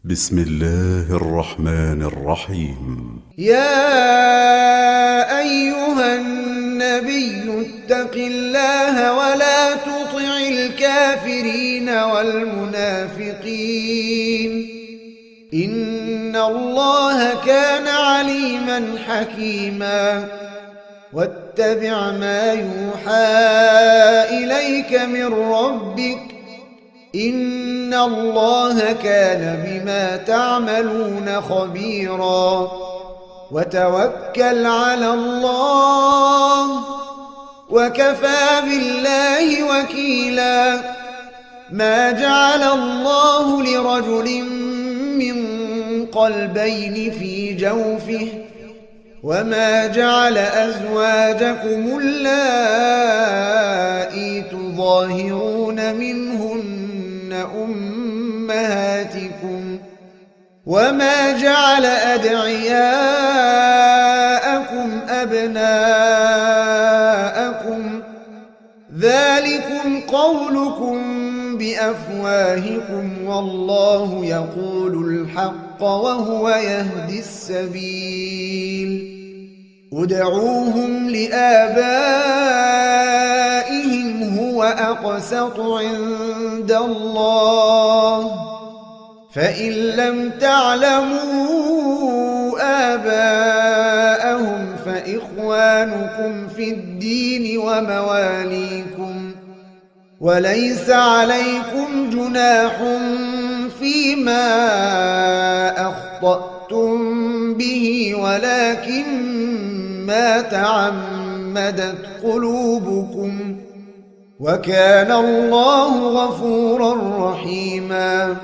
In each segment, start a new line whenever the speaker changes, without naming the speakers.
بسم الله الرحمن الرحيم.
يا أيها النبي اتق الله ولا تطع الكافرين والمنافقين إن الله كان عليما حكيما واتبع ما يوحى إليك من ربك إن الله كان بما تعملون خبيرا وتوكل على الله وكفى بالله وكيلا ما جعل الله لرجل من قلبين في جوفه وما جعل أزواجكم اللائي تظاهرون منهن أمهاتكم وما جعل أدعياءكم أبناءكم ذلكم قولكم بأفواهكم والله يقول الحق وهو يهدي السبيل ادعوهم لآبائهم هو أقسط عند الله فإن لم تعلموا آباءهم فإخوانكم في الدين ومواليكم وليس عليكم جناح فيما أخطأتم به ولكن ما تعمدت قلوبكم وكان الله غفورا رحيما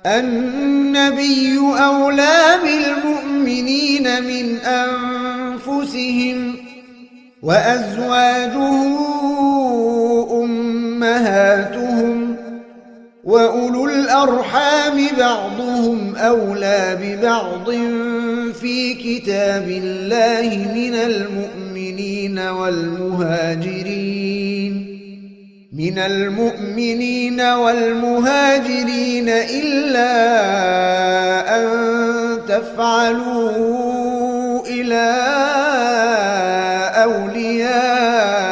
النبي أولى بالمؤمنين من أنفسهم وأزواجه أمهاتهم وأولو الأرحام بعضهم أولى ببعض في كتاب الله من المؤمنين والمهاجرين إلا أن تفعلوا إلى أوليائكم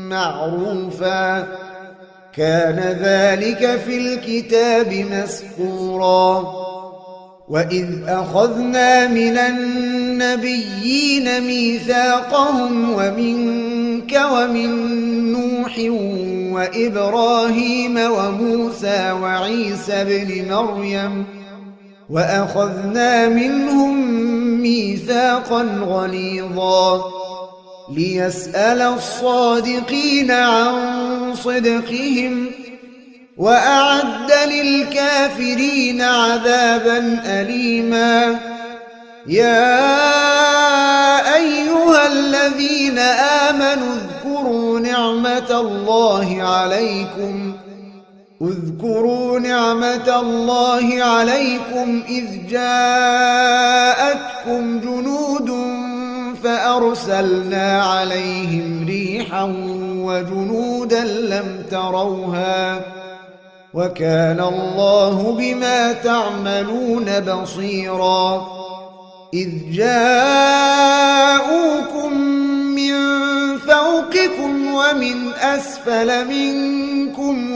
معروفا كان ذلك في الكتاب مسطورا وإذ أخذنا من النبيين ميثاقهم ومنك ومن نوح وإبراهيم وموسى وعيسى ابن مريم وأخذنا منهم ميثاقا غليظا ليسأل الصادقين عن صدقهم وأعد للكافرين عذابا أليما يا أيها الذين آمنوا اذكروا نعمة الله عليكم إذ جاءتكم جنود فأرسلنا عليهم ريحا وجنودا لم تروها وكان الله بما تعملون بصيرا إذ جاءوكم من فوقكم ومن أسفل منكم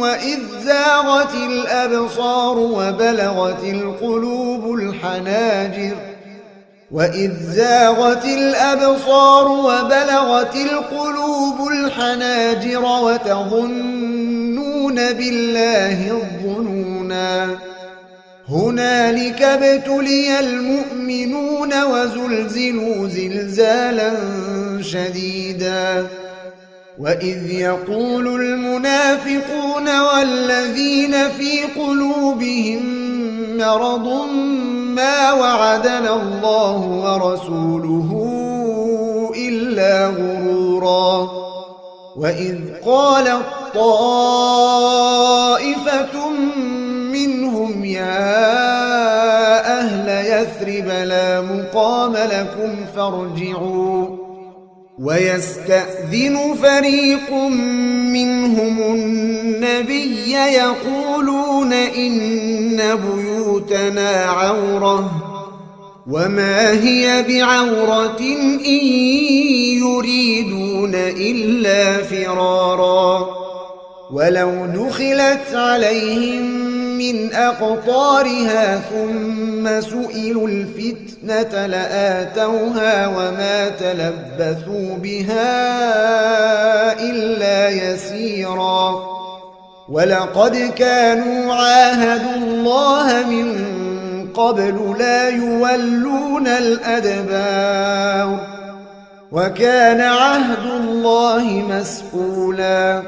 وإذ زاغت الأبصار وبلغت القلوب الحناجر وتظنون بالله الظنونا هنالك ابتلي المؤمنون وزلزلوا زلزالا شديدا وإذ يقول المنافقون والذين في قلوبهم مرض ما وعدنا الله ورسوله إلا غرورا وإذ قالت طائفة منهم يا أهل يثرب لا مقام لكم ويستأذن فريق منهم النبي يقولون إن بيوتنا عورة وما هي بعورة إن يريدون إلا فرارا ولو دخلت عليهم من أقطارها ثم سئلوا الفتنة لآتوها وما تلبثوا بها إلا يسيرا ولقد كانوا عاهدوا الله من قبل لا يولون الأدبار وكان عهد الله مسئولا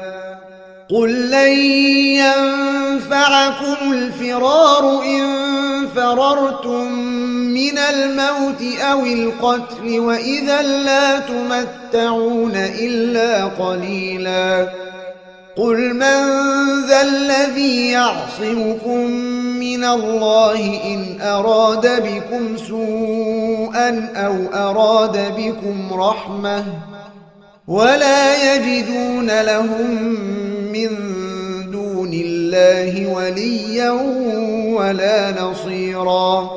قل لن ينفعكم الفرار إن فررتم من الموت أو القتل وإذا لا تمتعون إلا قليلا قل من ذا الذي يعصمكم من الله إن أراد بكم سوءا أو أراد بكم رحمة ولا يجدون لهم من دون الله وليا ولا نصيرا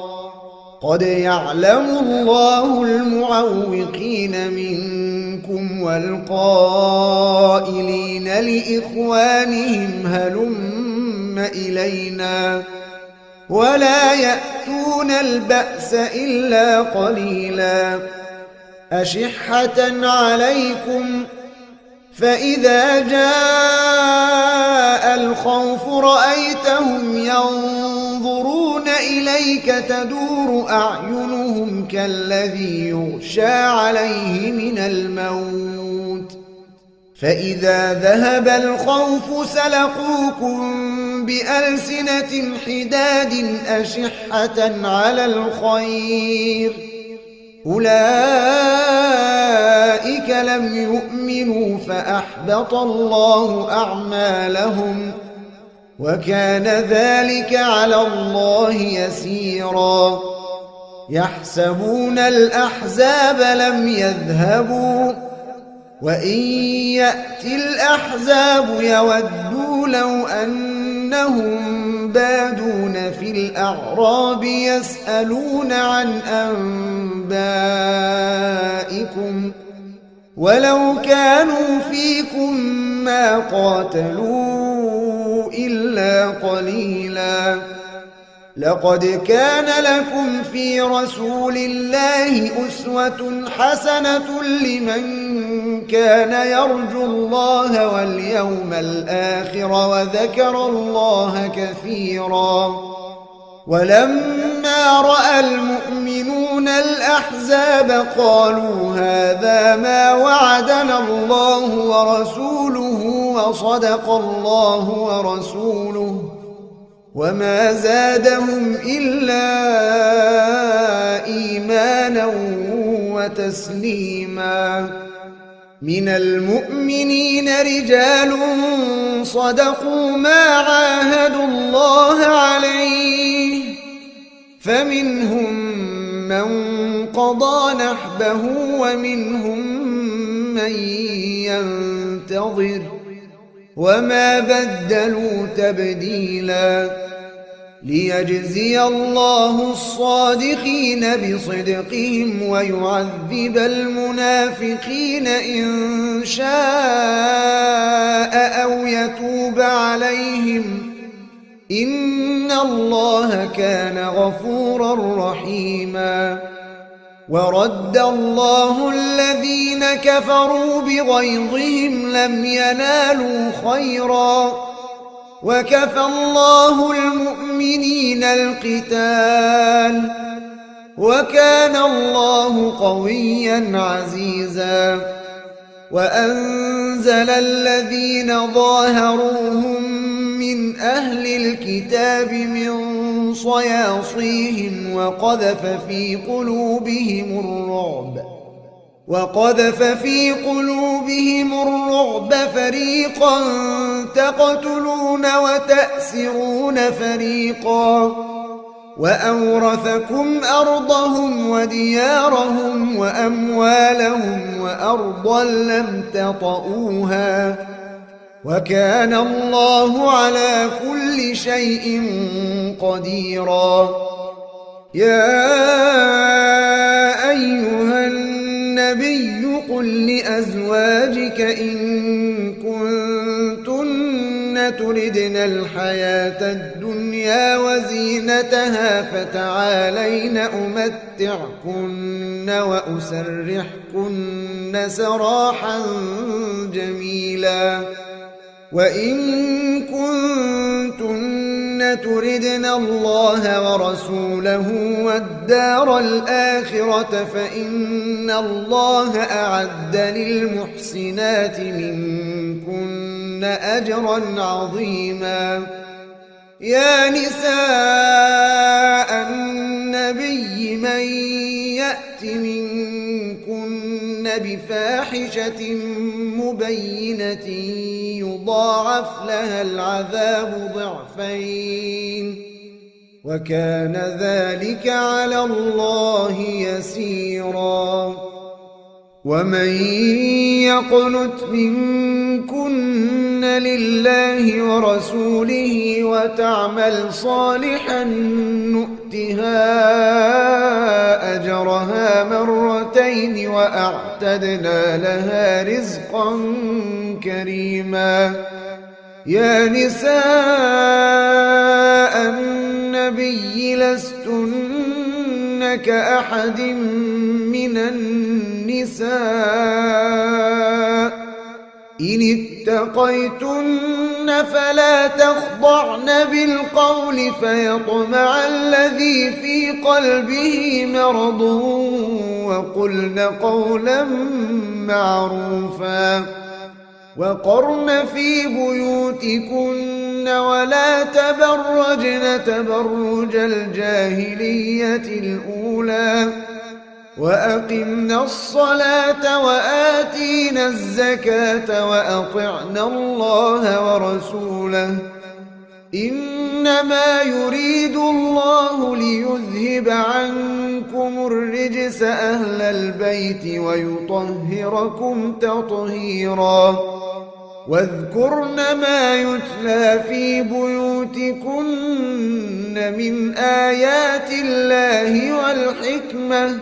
قد يعلم الله المعوقين منكم والقائلين لإخوانهم هلم إلينا ولا يأتون البأس إلا قليلا أشحة عليكم فإذا جاء الخوف رأيتهم ينظرون إليك تدور أعينهم كالذي يغشى عليه من الموت فإذا ذهب الخوف سلقوكم بألسنة حداد أشحة على الخير أولئك لم يؤمنوا فأحبط الله أعمالهم وكان ذلك على الله يسيرا يحسبون الأحزاب لم يذهبوا وإن يأتي الأحزاب يودوا لو أنهم بادون في الأعراب يسألون عن أنبائكم ولو كانوا فيكم ما قاتلوا إلا قليلا لقد كان لكم في رسول الله أسوة حسنة لمن كان يرجو الله واليوم الآخر وذكر الله كثيرا ولما رأى المؤمنون الأحزاب قالوا هذا ما وعدنا الله ورسوله وصدق الله ورسوله وما زادهم إلا إيمانا وتسليما من المؤمنين رجال صدقوا ما عاهدوا الله عليه فمنهم من قضى نحبه ومنهم من ينتظر وما بدلوا تبديلا ليجزي الله الصادقين بصدقهم ويعذب المنافقين إن شاء أو يتوب عليهم إن الله كان غفورا رحيما ورد الله الذين كفروا بغيظهم لم ينالوا خيرا وكفى الله المؤمنين القتال وكان الله قويا عزيزا وأنزل الذين ظاهروهم من أهل الكتاب من صياصيهم وقذف في قلوبهم الرعب فريقا تقتلون وتأسرون فريقا وأورثكم أرضهم وديارهم وأموالهم وأرضا لم تطئوها وكان الله على كل شيء قديرا. يا أيها النبي قل لأزواجك إن كنتن تردن الحياة الدنيا وزينتها فتعالين أمتعكن وأسرحكن سراحا جميلا. وإن كنتن تردن الله ورسوله والدار الآخرة فإن الله أعد للمحسنات منكن أجرا عظيما. يا نساء النبي من يأت منكن بفاحشة مبينة يضاعف لها العذاب ضعفين وكان ذلك على الله يسيرا. ومن يقنت منكن لله ورسوله وتعمل صالحا نؤتها أجرها مرتين وأعتدنا لها رزقا كريما. يا نساء النبي لستن كأحد من النساء إن اتقيتن فلا تخضعن بالقول فيطمع الذي في قلبه مرض وقلن قولا معروفا. وقرن في بيوتكن ولا تبرجن تبرج الجاهلية الأولى وأقمنا الصلاة وآتينا الزكاة وأطعنا الله ورسوله إنما يريد الله ليذهب عنكم الرجس أهل البيت ويطهركم تطهيرا. واذكرن ما يتلى في بيوتكن من آيات الله والحكمة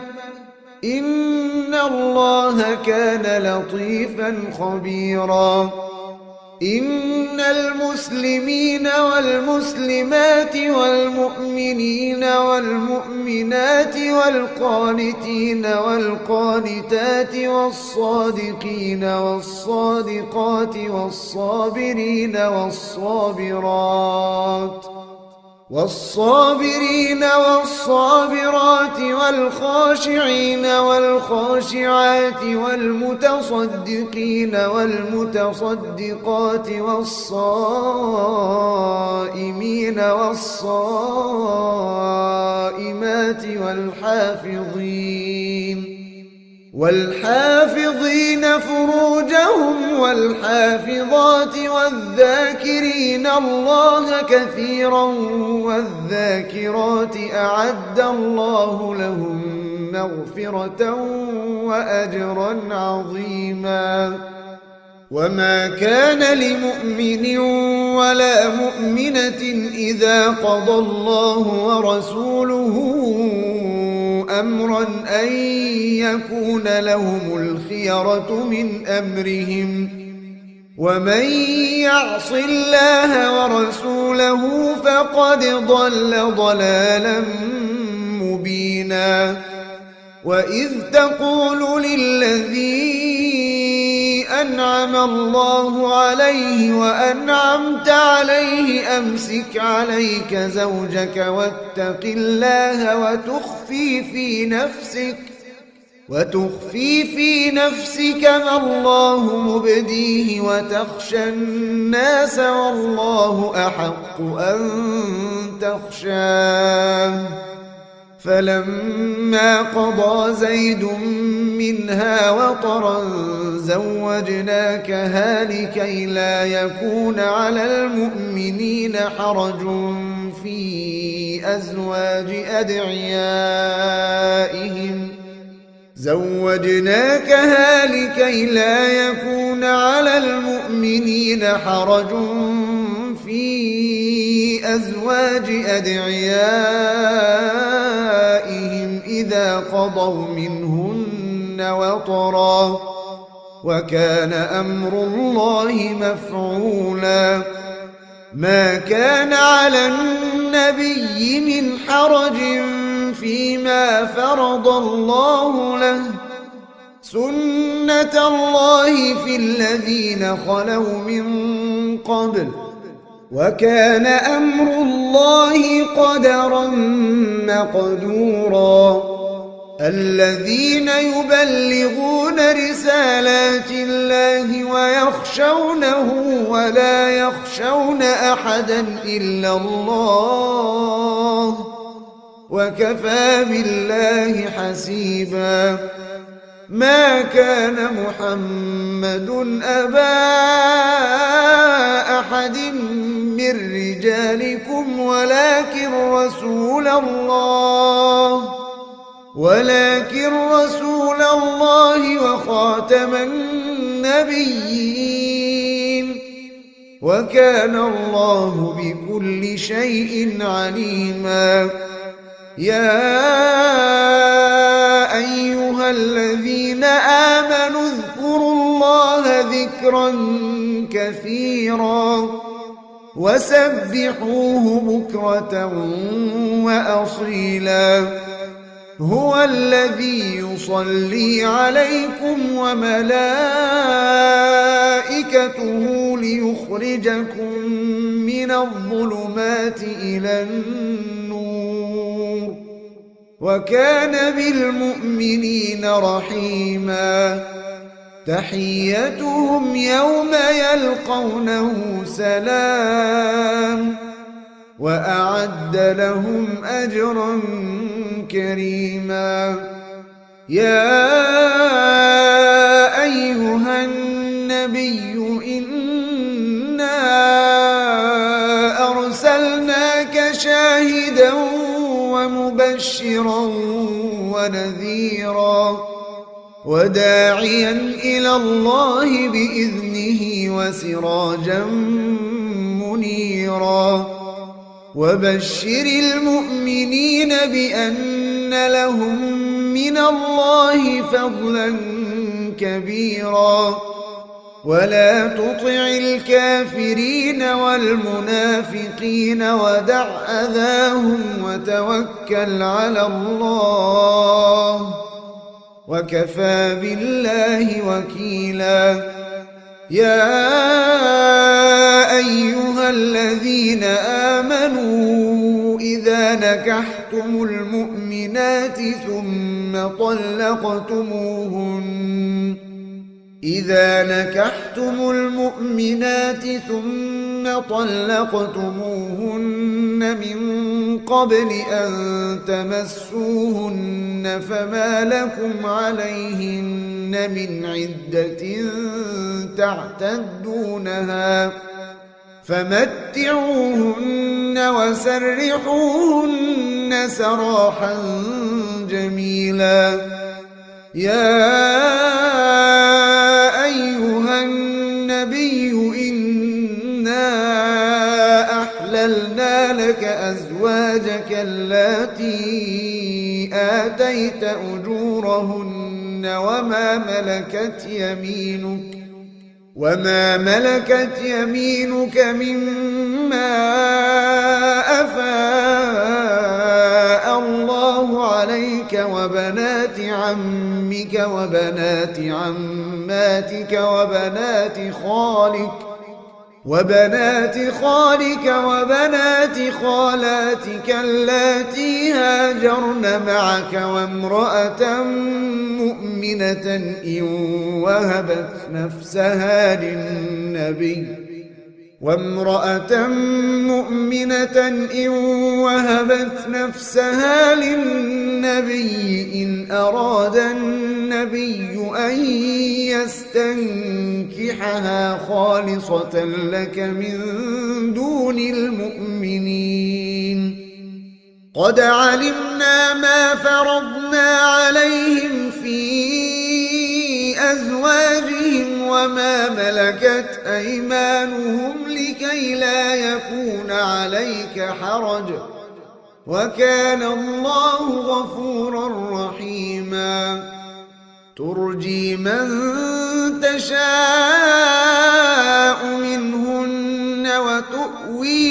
إن الله كان لطيفا خبيرا. إن المسلمين والمسلمات والمؤمنين والمؤمنات والقانتين والقانتات والصادقين والصادقات والصابرين والصابرات والخاشعين والخاشعات والمتصدقين والمتصدقات والصائمين والصائمات والحافظين فروجهم والحافظات والذاكرين الله كثيرا والذاكرات أعد الله لهم مغفرة وأجرا عظيما. وما كان لمؤمن ولا مؤمنة إذا قضى الله ورسوله أمرا أن يكون لهم الخيرة من أمرهم ومن يعص الله ورسوله فقد ضل ضلالا مبينا. وإذ تقول للذي أنعم الله عليه وأنعمت عليه أمسك عليك زوجك واتق الله وتخفي في نفسك ما الله مبديه وتخشى الناس والله أحق أن تخشاه. فلما قضى زيد منها وطرا زوجناكها لكي لا يكون على المؤمنين حرج في أزواج أدعيائهم زوجناكها لكي لا يكون على المؤمنين حرج في أزواج أدعيائهم إذا قضوا منهن وطرا وكان أمر الله مفعولا ما كان على النبي من حرج فيما فرض الله له سنة الله في الذين خلوا من قبل وكان أمر الله قدرا مقدورا الذين يبلغون رسالات الله ويخشونه ولا يخشون أحدا إلا الله وكفى بالله حسيبا ما كان محمد أبا أحد من رجالكم ولكن رسول الله وخاتم النبيين وكان الله بكل شيء عليما يا أيها الذين آمنوا اذكروا الله ذكرا كثيرا وسبحوه بكرة وأصيلا هو الذي يصلي عليكم وملائكته ليخرجكم من الظلمات إلى النور وكان بالمؤمنين رحيما تحيتهم يوم يلقونه سلام وأعد لهم أجرا كريما يا أيها النبي إنا أرسلناك شاهدا ومبشرا ونذيرا وداعيا إلى الله بإذنه وسراجا منيرا وبشر المؤمنين بأن لهم من الله فضلا كبيرا ولا تطع الكافرين والمنافقين ودع أذاهم وتوكل على الله وكفى بالله وكيلا يا أيها الذين آمنوا إذا نكحتم المؤمنات ثم طلقتموهن من قبل أن تمسوهن فما لكم عليهن من عدة تعتدونها فمتعوهن وسرحوهن سراحا جميلا يا أيها النبي إنا أحللنا لك أزواجك اللاتي آتيت أجورهن وما ملكت يمينك مما أفاء الله عليك وبنات عمك وبنات عماتك وبنات خالك وبنات خالاتك اللاتي هاجرن معك وامرأة مؤمنة إن وهبت نفسها للنبي إن أراد النبي أن يستنكحها خالصة لك من دون المؤمنين قد علمنا ما فرضنا عليهم في أزواجهم وما ملكت أيمانهم لكي لا يكون عليك حرج وكان الله غفورا رحيما ترجي من تشاء منهن وتؤوي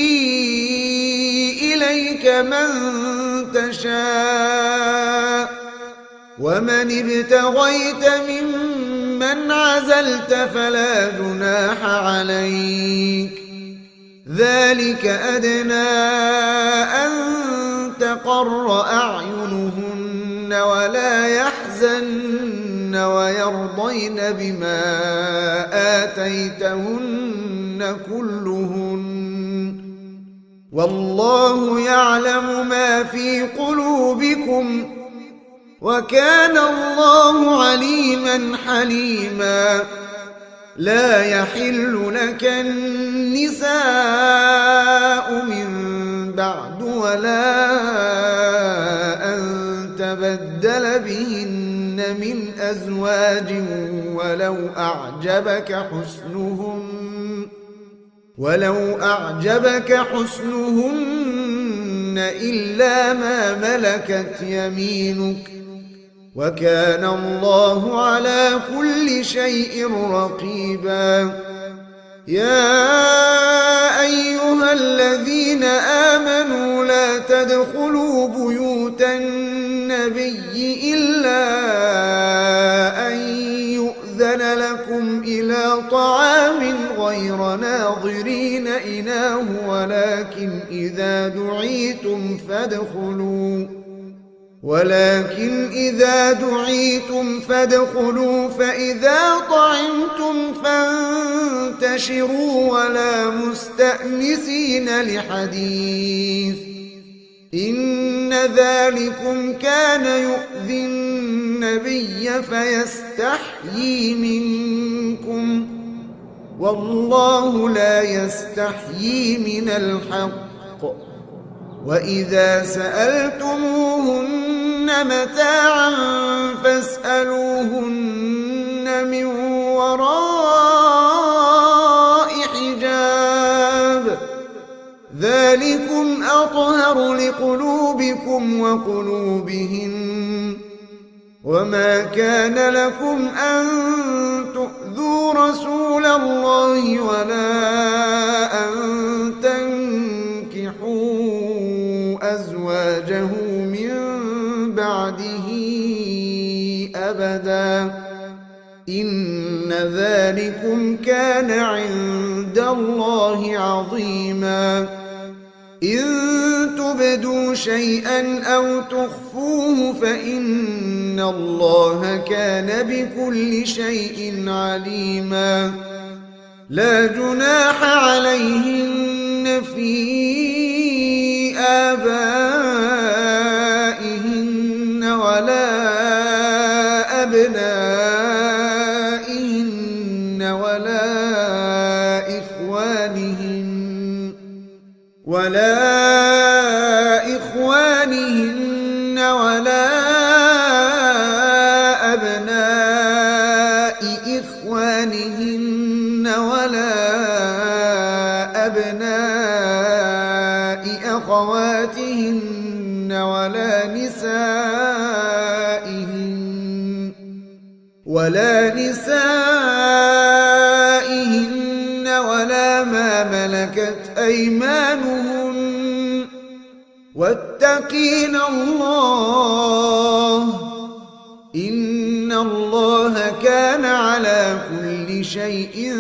إليك من تشاء ومن ابتغيت ممن عزلت فلا جناح عليك ذلك أدنى أن تقر أعينهن ولا يحزن ويرضين بما آتيتهن كلهن والله يعلم ما في قلوبكم وكان الله عليما حليما لا يحل لك النساء من بعد ولا أن تبدل بهن من أزواج ولو أعجبك حسنهن إلا ما ملكت يمينك وكان الله على كل شيء رقيبا يا أيها الذين آمنوا لا تدخلوا بيوت النبي إلا أن يؤذن لكم إلى طعام غير ناظرين إناه ولكن إذا دعيتم فادخلوا فإذا طعمتم فانتشروا ولا مستأنسين لحديث إن ذلكم كان يؤذي النبي فيستحيي منكم والله لا يستحيي من الحق وإذا سألتموهن متاعا فاسألوهن من وراء حجاب ذلكم أطهر لقلوبكم وقلوبهن وما كان لكم أن تؤذوا رسول الله ولا أن تنكحوا أزواجه من بعده أبدا إن ذلكم كان عند الله عظيما إن تبدوا شيئا أو تخفوه فإن الله كان بكل شيء عليما لا جناح عليهن في آبائهن ولا أبنائهن ولا إخوانهن ولا أبناء إخوانهن ولا أبناء أخواتهن ولا نسائهن ولا ما ملكت أيمانهن واتقين الله إن الله كان على كل شيء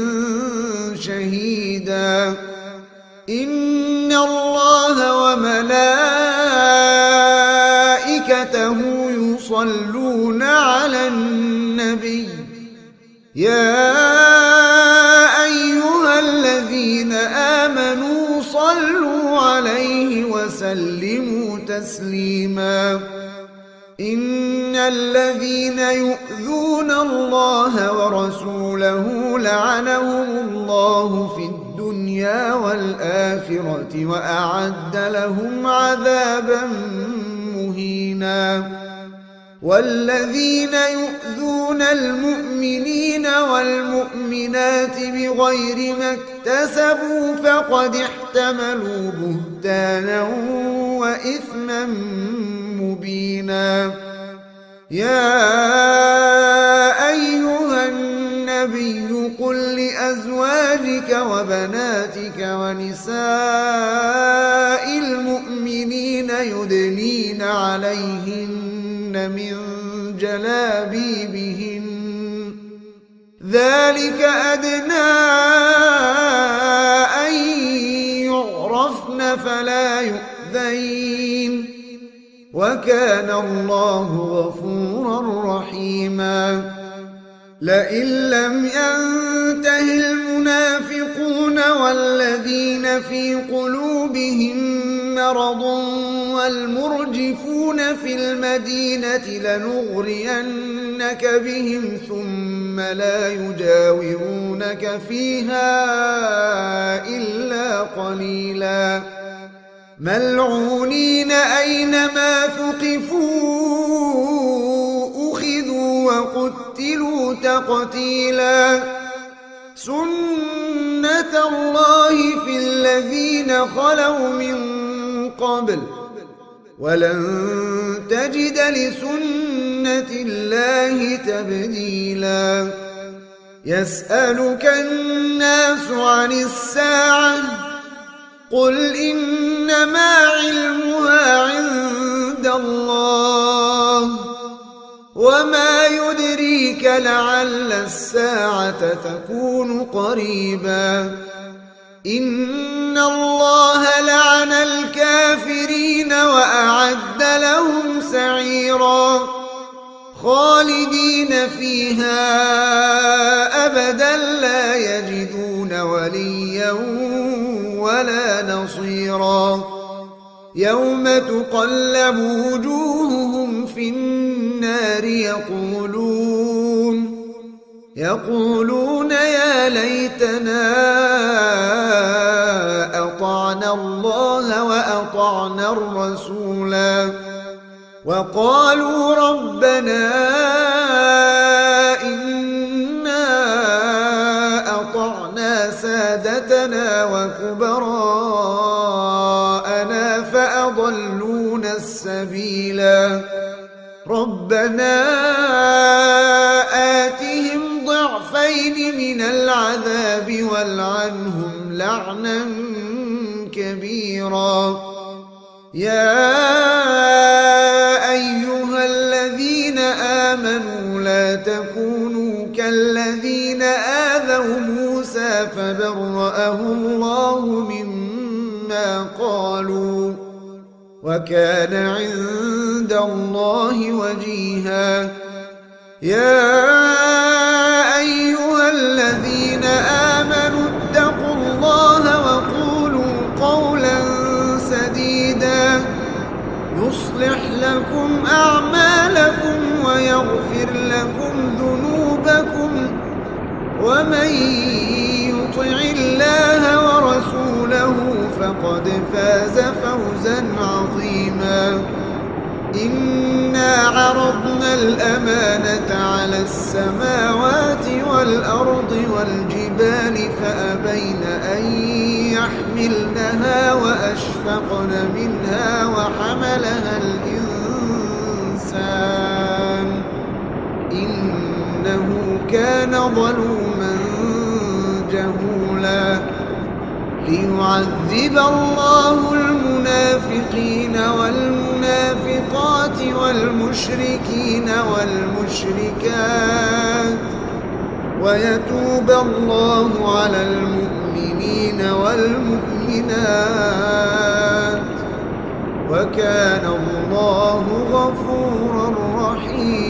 شهيدا إن الله وملائكته يصلون على النبي يا أيها الذين آمنوا صلوا عليه وسلموا تسليما إن الذين يؤذون الله ورسوله لعنهم الله في الدنيا الدنيا والآخرة وأعد لهم عذابا مهينا. والذين يؤذون المؤمنين والمؤمنات بغير ما اكتسبوا فقد احتملوا بهتانا وإثما مبينا. يا أيها النبي قل لأزواجك وبناتك ونساء المؤمنين يدنين عليهن من جلابيبهن ذلك أدنى أن يعرفن فلا يؤذين وكان الله غفورا رحيما. لئن لم ينته المنافقون والذين في قلوبهم مرض والمرجفون في المدينة لنغرينك بهم ثم لا يجاورونك فيها إلا قليلا ملعونين أينما ثقفوا أخذوا وقتلوا تقتيلا. سنة الله في الذين خلوا من قبل ولن تجد لسنة الله تبديلا. يسألك الناس عن الساعة قل إنما علمها عند الله وما يدريك لعل الساعة تكون قريبا. إن الله لعن الكافرين وأعد لهم سعيرا خالدين فيها أبدا لا يجدون وليا ولا نصيرا. يوم تقلب وجوههم في النار يقولون يا ليتنا أطعنا الله وأطعنا الرسولا وقالوا ربنا إنا أطعنا سادتنا وكبراءنا فأضلونا السبيلا. ربنا آتهم ضعفين من العذاب والعنهم لعنا كبيرا. يا أيها الذين آمنوا لا تكونوا كالذين آذوا موسى فبرأه الله مما قالوا وكان عند الله وجيها. يا أيها الذين آمنوا اتقوا الله وقولوا قولا سديدا يصلح لكم أعمالكم ويغفر لكم ذنوبكم ومن يطع الله ورسوله فقد فاز فوزا عظيما. إنا عرضنا الأمانة على السماوات والأرض والجبال فأبين أن يحملنها وأشفقن منها وحملها الإنسان إنه كان ظلوما جهولا. ليعذب الله المنافقين والمنافقات والمشركين والمشركات ويتوب الله على المؤمنين والمؤمنات وكان الله غفورا رحيما.